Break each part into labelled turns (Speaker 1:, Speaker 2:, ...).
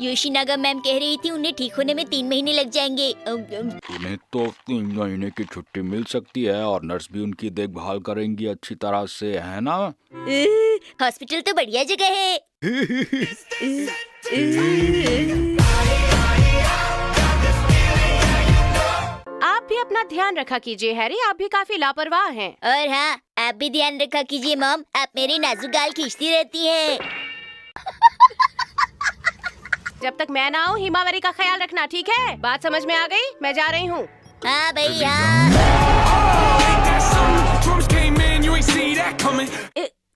Speaker 1: योशिनागा ma'am कह रही थी उन्हें ठीक होने में 3 महीने लग जाएंगे।
Speaker 2: उन्हें तो 3 महीने की छुट्टी मिल सकती है और नर्स भी उनकी देखभाल करेंगी अच्छी तरह से, है ना?
Speaker 1: हॉस्पिटल तो बढ़िया जगह है।
Speaker 3: आप भी अपना ध्यान रखा कीजिए हैरी, आप भी काफी लापरवाह हैं।
Speaker 1: और हाँ, आप भी ध्यान रखा कीजिए मॉम, आप मेरे नाजुक गाल खींचती रहती हैं।
Speaker 3: जब तक मैं ना आऊँ हिमावरी का ख्याल रखना, ठीक है? बात समझ में आ गई? मैं जा रही हूँ।
Speaker 1: हाँ भैया।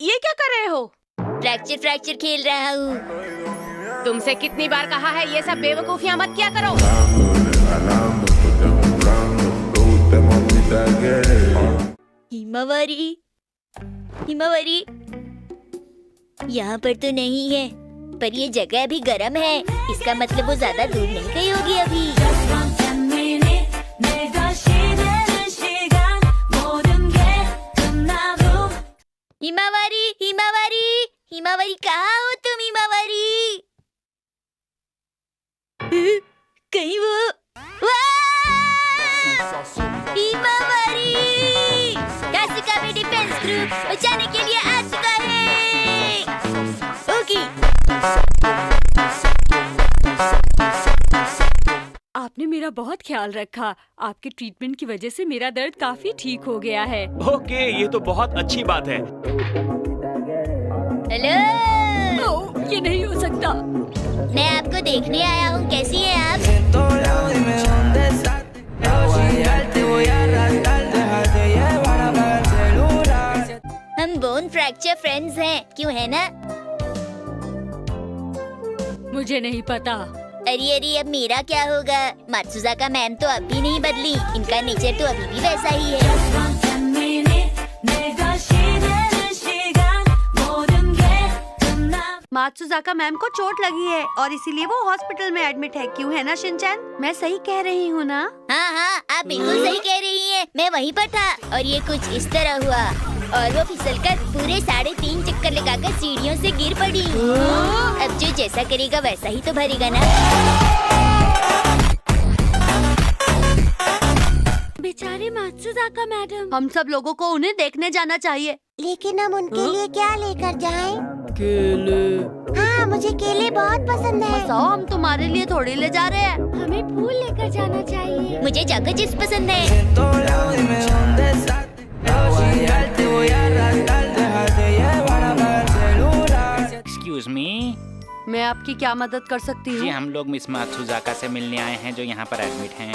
Speaker 3: ये क्या कर रहे हो?
Speaker 1: फ्रैक्चर खेल रहा हूँ।
Speaker 3: तुमसे कितनी बार कहा है ये सब बेवकूफियाँ मत किया करो।
Speaker 1: हिमावरी, हिमावरी, यहाँ पर तो नहीं है, पर ये जगह अभी गर्म है, इसका मतलब वो ज्यादा दूर नहीं गई होगी अभी। हिमावरी, हिमावरी, हिमावरी, कहाँ हो तुम हिमावरी? कहीं वो हिमावरी, कासुकाबे डिफेंस ग्रुप बचाने के लिए आ चुका है। ओके।
Speaker 4: आपने मेरा बहुत ख्याल रखा। आपके ट्रीटमेंट की वजह से मेरा दर्द काफी ठीक हो गया है।
Speaker 5: ओके, ये तो बहुत अच्छी बात है।
Speaker 1: हेलो।
Speaker 4: ये नहीं हो सकता।
Speaker 1: मैं आपको देखने आया हूँ, कैसी है आप? हम बोन फ्रैक्चर फ्रेंड्स हैं, क्यों है ना?
Speaker 4: मुझे नहीं पता।
Speaker 1: अरे अब मेरा क्या होगा? मात्सुजाका मैम तो अब भी नहीं बदली, इनका नेचर तो अभी भी वैसा ही है।
Speaker 3: मात्सुजाका मैम को चोट लगी है और इसीलिए वो हॉस्पिटल में एडमिट है, क्यों है ना शिनचैन? मैं सही कह रही हूँ ना?
Speaker 1: हाँ, आप बिल्कुल सही कह रही हैं। मैं वहीं पर था और ये कुछ इस तरह हुआ और वो फिसलकर पूरे 3.5 चक्कर लगाकर सीढ़ियों से गिर पड़ी। अब जो जैसा करेगा वैसा ही तो भरेगा ना।
Speaker 4: बेचारे मात्सुजाका मैडम।
Speaker 3: हम सब लोगों को उन्हें देखने जाना चाहिए।
Speaker 6: लेकिन हम उनके लिए क्या लेकर जाएं?
Speaker 2: केले।
Speaker 6: हाँ, मुझे केले बहुत पसंद है।
Speaker 3: मसाओ, हम तुम्हारे लिए थोड़ी ले जा रहे हैं।
Speaker 4: हमें फूल लेकर जाना चाहिए।
Speaker 1: मुझे चॉको चिप्स पसंद है।
Speaker 5: एक्सक्यूज मी,
Speaker 3: मैं आपकी क्या मदद कर सकती
Speaker 5: जी
Speaker 3: हूँ?
Speaker 5: हम लोग मिस मात्सुजाका से मिलने आए हैं जो यहाँ पर एडमिट हैं।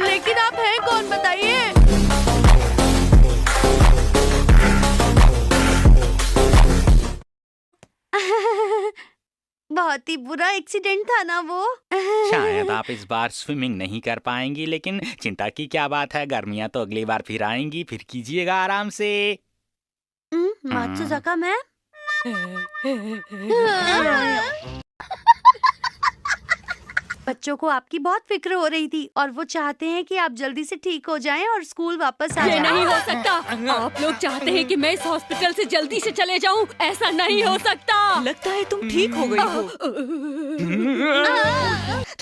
Speaker 3: लेकिन आप हैं कौन, बताइए? बहुत ही बुरा एक्सीडेंट था ना वो।
Speaker 5: शायद आप इस बार स्विमिंग नहीं कर पाएंगी, लेकिन चिंता की क्या बात है, गर्मियाँ तो अगली बार फिर आएंगी, फिर कीजिएगा आराम से।
Speaker 3: मात्सुजाका मैम। बच्चों को आपकी बहुत फिक्र हो रही थी और वो चाहते हैं कि आप जल्दी से ठीक हो जाएं और स्कूल वापस आ
Speaker 4: ये
Speaker 3: जाएं।
Speaker 4: नहीं हो सकता। आप लोग चाहते हैं कि मैं इस हॉस्पिटल से जल्दी से चले जाऊं? ऐसा नहीं हो सकता।
Speaker 7: लगता है तुम ठीक हो गई हो।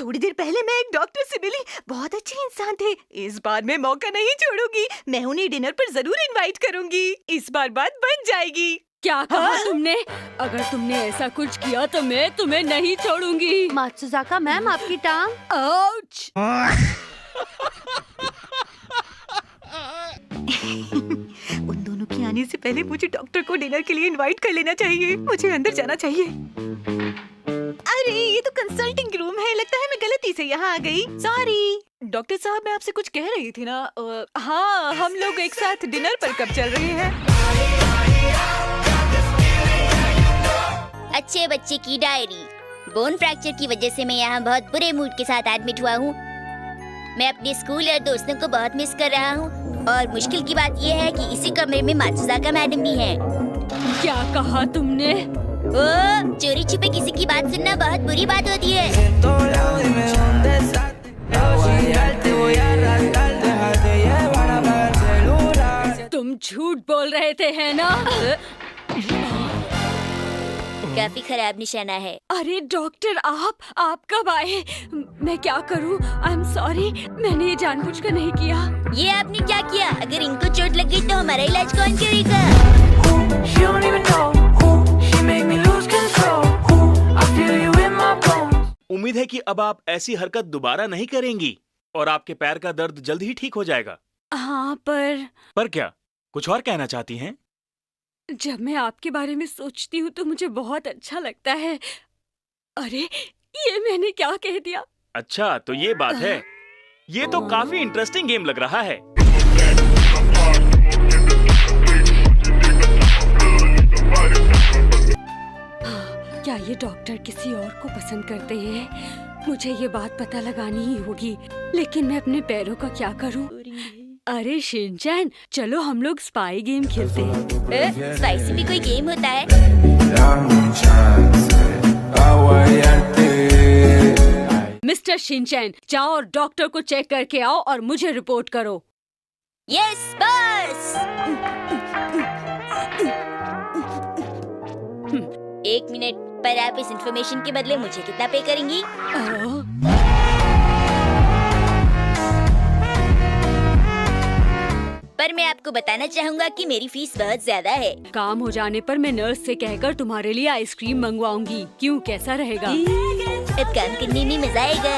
Speaker 7: थोड़ी देर पहले मैं एक डॉक्टर से मिली, बहुत अच्छे इंसान थे। इस बार मैं मौका नहीं छोड़ूंगी, मैं उन्हें डिनर पर जरूर इनवाइट करूंगी। इस बार बात बन जाएगी।
Speaker 4: क्या कहा तुमने? अगर तुमने ऐसा कुछ किया तो मैं तुम्हें नहीं छोड़ूंगी।
Speaker 3: मात्सुजाका मैम, आपकी टांग।
Speaker 4: आउच!
Speaker 7: उन दोनों के आने से पहले मुझे डॉक्टर को डिनर के लिए इनवाइट कर लेना चाहिए। मुझे अंदर जाना चाहिए। अरे ये तो कंसल्टिंग रूम है, लगता है मैं गलती से यहाँ आ गई। सॉरी। डॉक्टर साहब, मैं आपसे कुछ कह रही थी ना। हाँ, हम लोग एक साथ डिनर पर कब चल रहे हैं?
Speaker 1: अच्छे बच्चे की डायरी। बोन फ्रैक्चर की वजह से मैं यहाँ बहुत बुरे मूड के साथ एडमिट हुआ हूँ। मैं अपने स्कूल और दोस्तों को बहुत मिस कर रहा हूँ और मुश्किल की बात यह है कि इसी कमरे में मात्सुजाका मैडम भी हैं।
Speaker 4: क्या कहा तुमने?
Speaker 1: ओ, चोरी छुपे किसी की बात सुनना बहुत बुरी बात होती है।
Speaker 4: तुम झूठ बोल रहे थे, है ना?
Speaker 1: काफी खराब निशाना है।
Speaker 4: अरे डॉक्टर, आप कब आए? मैं क्या करूं? आई एम सॉरी, मैंने ये जानबूझकर नहीं किया।
Speaker 1: ये आपने क्या किया? अगर इनको चोट लग गई तो हमारा इलाज कौन करेगा?
Speaker 8: She don't even know. She make me lose control. I feel you in my bones.
Speaker 9: उम्मीद है कि अब आप ऐसी हरकत दोबारा नहीं करेंगी और आपके पैर का दर्द जल्द ही ठीक हो जाएगा।
Speaker 4: हाँ, पर
Speaker 9: क्या? कुछ और कहना चाहती हैं?
Speaker 4: जब मैं आपके बारे में सोचती हूँ तो मुझे बहुत अच्छा लगता है। अरे, ये मैंने क्या कह दिया?
Speaker 9: अच्छा, तो ये बात है। ये तो काफी इंटरेस्टिंग गेम लग रहा है।
Speaker 4: क्या ये डॉक्टर किसी और को पसंद करते हैं? मुझे ये बात पता लगानी ही होगी, लेकिन मैं अपने पैरों का क्या करूं? अरे शिनचैन, चलो हम लोग स्पाई गेम खेलते हैं।
Speaker 1: स्पाइसी भी कोई गेम होता है?
Speaker 4: मिस्टर शिनचैन, जाओ और डॉक्टर को चेक करके आओ और मुझे रिपोर्ट करो।
Speaker 1: Yes boss. 1 मिनट, पर आप इस इंफॉर्मेशन के बदले मुझे कितना पे करेंगी? पर मैं आपको बताना चाहूँगा कि मेरी फीस बहुत ज्यादा है।
Speaker 4: काम हो जाने पर मैं नर्स से कहकर तुम्हारे लिए आइसक्रीम मंगवाऊंगी। क्यों, कैसा रहेगा?
Speaker 1: अब काम करने में मजा आएगा।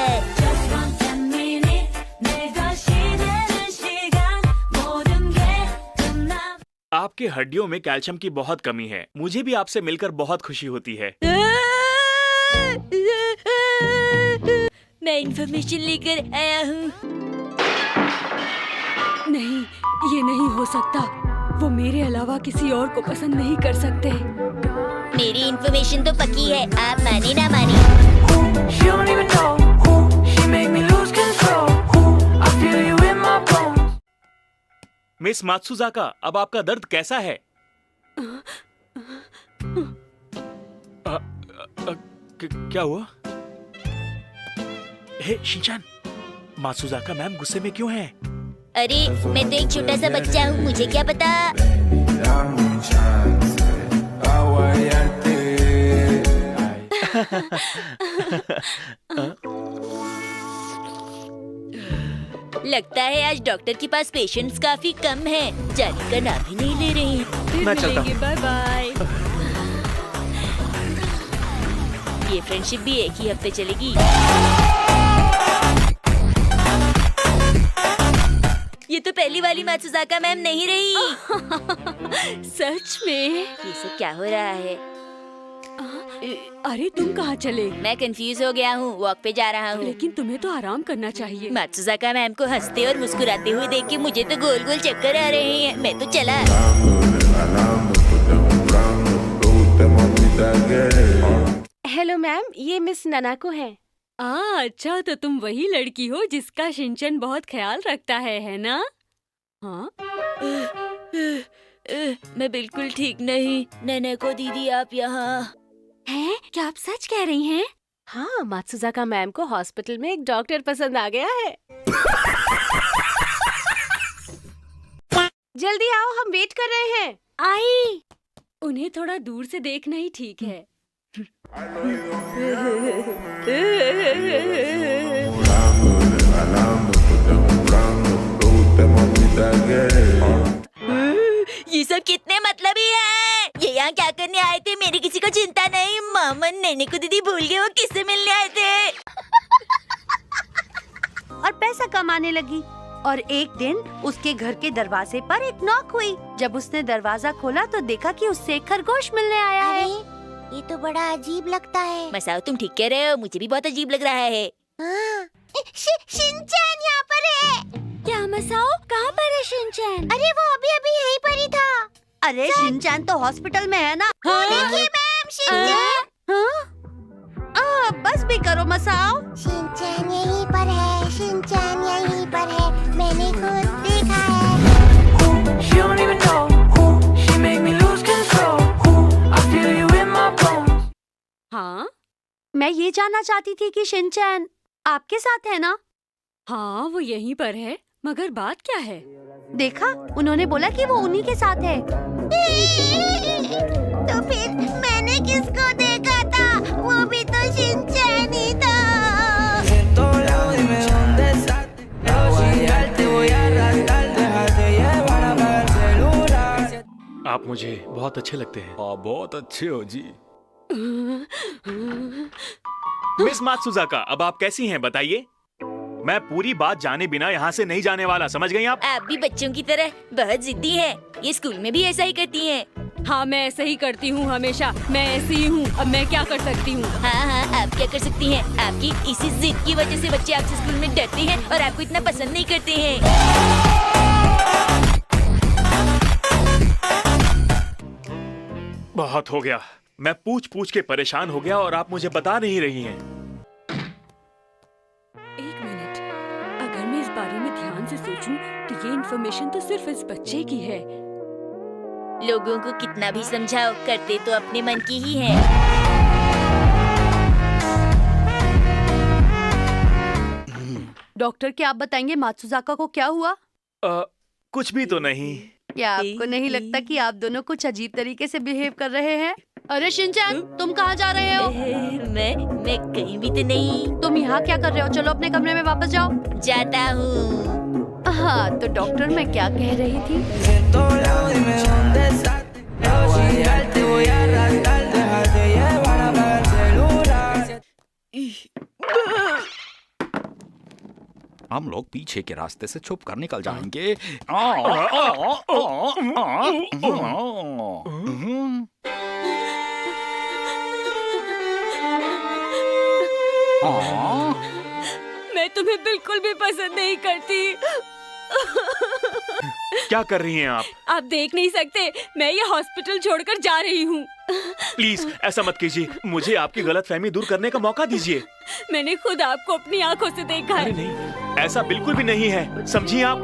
Speaker 9: आपके हड्डियों में कैल्शियम की बहुत कमी है। मुझे भी आपसे मिलकर बहुत खुशी होती है।
Speaker 1: मैं इंफॉर्मेशन लेकर आया हूँ।
Speaker 4: नहीं, ये नहीं हो सकता। वो मेरे अलावा किसी और को पसंद नहीं कर सकते।
Speaker 1: मेरी इंफॉर्मेशन तो पक्की है, आप माने ना माने।
Speaker 8: She don't even know. She make me lose control. I feel you in my bones.
Speaker 9: Miss Matsuzaka, अब आपका दर्द कैसा है? क्या हुआ? हे शिनचैन, मात्सुजाका मैम गुस्से में क्यों हैं?
Speaker 1: अरे, मैं तो एक छोटा सा बच्चा हूँ, मुझे क्या पता। लगता है आज डॉक्टर के पास पेशेंट्स काफी कम हैं। जाने का नाम ही नहीं ले रहे हैं।
Speaker 9: मैं चलता हूँ।
Speaker 4: Bye bye.
Speaker 1: ये फ्रेंडशिप भी एक ही हफ्ते चलेगी। ये तो पहली वाली मात्सुजाका मैम नहीं रही।
Speaker 4: सच में?
Speaker 1: ये सब क्या हो रहा है?
Speaker 4: अरे, तुम कहाँ चले?
Speaker 1: मैं कंफ्यूज हो गया हूँ, वॉक पे जा रहा हूँ।
Speaker 4: लेकिन तुम्हें तो आराम करना चाहिए।
Speaker 1: मात्सुजाका मैम को हंसते और मुस्कुराते हुए देख के मुझे तो गोल गोल चक्कर आ रहे हैं। मैं तो चला।
Speaker 7: हेलो मैम, ये मिस ननाको है।
Speaker 4: अच्छा, तो तुम वही लड़की हो जिसका शिनचैन बहुत ख्याल रखता है ना? हाँ?
Speaker 1: मैं बिल्कुल ठीक नहीं। ननाको दीदी, आप यहाँ
Speaker 4: हैं? क्या आप सच कह रही हैं?
Speaker 7: हाँ, मात्सुजाका मैम को हॉस्पिटल में एक डॉक्टर पसंद आ गया है। जल्दी आओ, हम वेट कर रहे हैं।
Speaker 4: आई। उन्हें थोड़ा दूर से देखना ही ठीक है।
Speaker 1: ये सब कितने मतलबी है? ये यहाँ क्या करने आए थे? मेरी किसी को चिंता नहीं। मामा नैने को दीदी भूल गए वो किससे मिलने आए थे।
Speaker 3: और पैसा कमाने लगी। और एक दिन उसके घर के दरवाजे पर एक नॉक हुई। जब उसने दरवाजा खोला तो देखा कि उससे एक खरगोश मिलने आया है।
Speaker 6: अरे, ये तो बड़ा अजीब लगता है।
Speaker 1: मसाओ, तुम ठीक कह रहे हो, मुझे भी बहुत अजीब लग रहा है।
Speaker 6: हाँ, शिनचैन यहाँ पर है।
Speaker 1: क्या मसाओ, कहाँ पर है शिनचैन?
Speaker 6: अरे वो अभी अभी यहीं पर ही था।
Speaker 3: अरे शिनचैन तो हॉस्पिटल में है ना।
Speaker 6: देखिए मैम, शिनचैन।
Speaker 3: बस भी करो मसाओ।
Speaker 6: शिनचैन यहीं पर है, शिनचैन यहीं पर है, मैंने खुद देखा है।
Speaker 8: She don't even know. She make me lose control. I feel you in my bones.
Speaker 4: हाँ?
Speaker 3: मैं ये जानना चाहती थी कि शिनचैन आपके साथ है ना?
Speaker 4: हाँ, वो यहीं पर है। मगर बात क्या है?
Speaker 3: देखा, उन्होंने बोला कि वो उन्हीं के साथ है।
Speaker 6: तो फिर मैंने किसको देखा?
Speaker 9: मुझे बहुत अच्छे लगते हैं।
Speaker 2: आप बहुत अच्छे हो जी।
Speaker 9: मिस मात्सुजाका, अब आप कैसी हैं बताइए? मैं पूरी बात जाने बिना यहाँ से नहीं जाने वाला, समझ गई आप?
Speaker 1: आप भी बच्चों की तरह बहुत जिद्दी हैं। ये स्कूल में भी ऐसा ही करती हैं।
Speaker 4: हाँ, मैं ऐसे ही करती हूँ हमेशा। मैं ऐसी ही हूँ। अब मैं क्या कर सकती हूँ?
Speaker 1: हाँ, आप क्या कर सकती हैं? आपकी इसी जिद की वजह से बच्चे आपसे स्कूल में डरते हैं और आपको इतना पसंद नहीं करते हैं।
Speaker 9: बहुत हो गया। मैं पूछ पूछ के परेशान हो गया और आप मुझे बता नहीं रही हैं।
Speaker 4: एक मिनट, अगर मैं इस बारे में ध्यान से सोचूं तो ये इन्फॉर्मेशन तो सिर्फ इस बच्चे की है।
Speaker 1: लोगों को कितना भी समझाओ, करते तो अपने मन की ही हैं।
Speaker 3: डॉक्टर, क्या आप बताएंगे मात्सुजाका को क्या हुआ?
Speaker 9: कुछ भी तो नहीं।
Speaker 3: क्या आपको नहीं लगता कि आप दोनों कुछ अजीब तरीके से बिहेव कर रहे हैं? अरे शिनचैन, तुम कहाँ जा रहे हो?
Speaker 1: मैं कहीं भी तो नहीं।
Speaker 3: तुम यहाँ क्या कर रहे हो? चलो अपने कमरे में वापस जाओ।
Speaker 1: जाता हूँ।
Speaker 3: हाँ, तो डॉक्टर, मैं क्या कह रही थी?
Speaker 2: हम लोग पीछे के रास्ते से छुप कर निकल जाएंगे।
Speaker 4: मैं तुम्हें बिल्कुल भी पसंद नहीं करती।
Speaker 9: क्या कर रही हैं आप?
Speaker 4: आप देख नहीं सकते, मैं ये हॉस्पिटल छोड़कर जा रही हूँ।
Speaker 9: प्लीज ऐसा मत कीजिए, मुझे आपकी गलतफहमी दूर करने का मौका दीजिए।
Speaker 4: मैंने खुद आपको अपनी आंखों से देखा
Speaker 9: अरे
Speaker 4: है।
Speaker 9: नहीं, ऐसा बिल्कुल भी नहीं है, समझिए आप।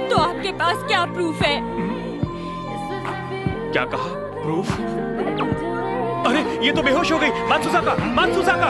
Speaker 4: तो आपके पास क्या प्रूफ है?
Speaker 9: क्या कहा? प्रूफ? अरे ये तो बेहोश हो गई। मात्सुजाका, मात्सुजाका!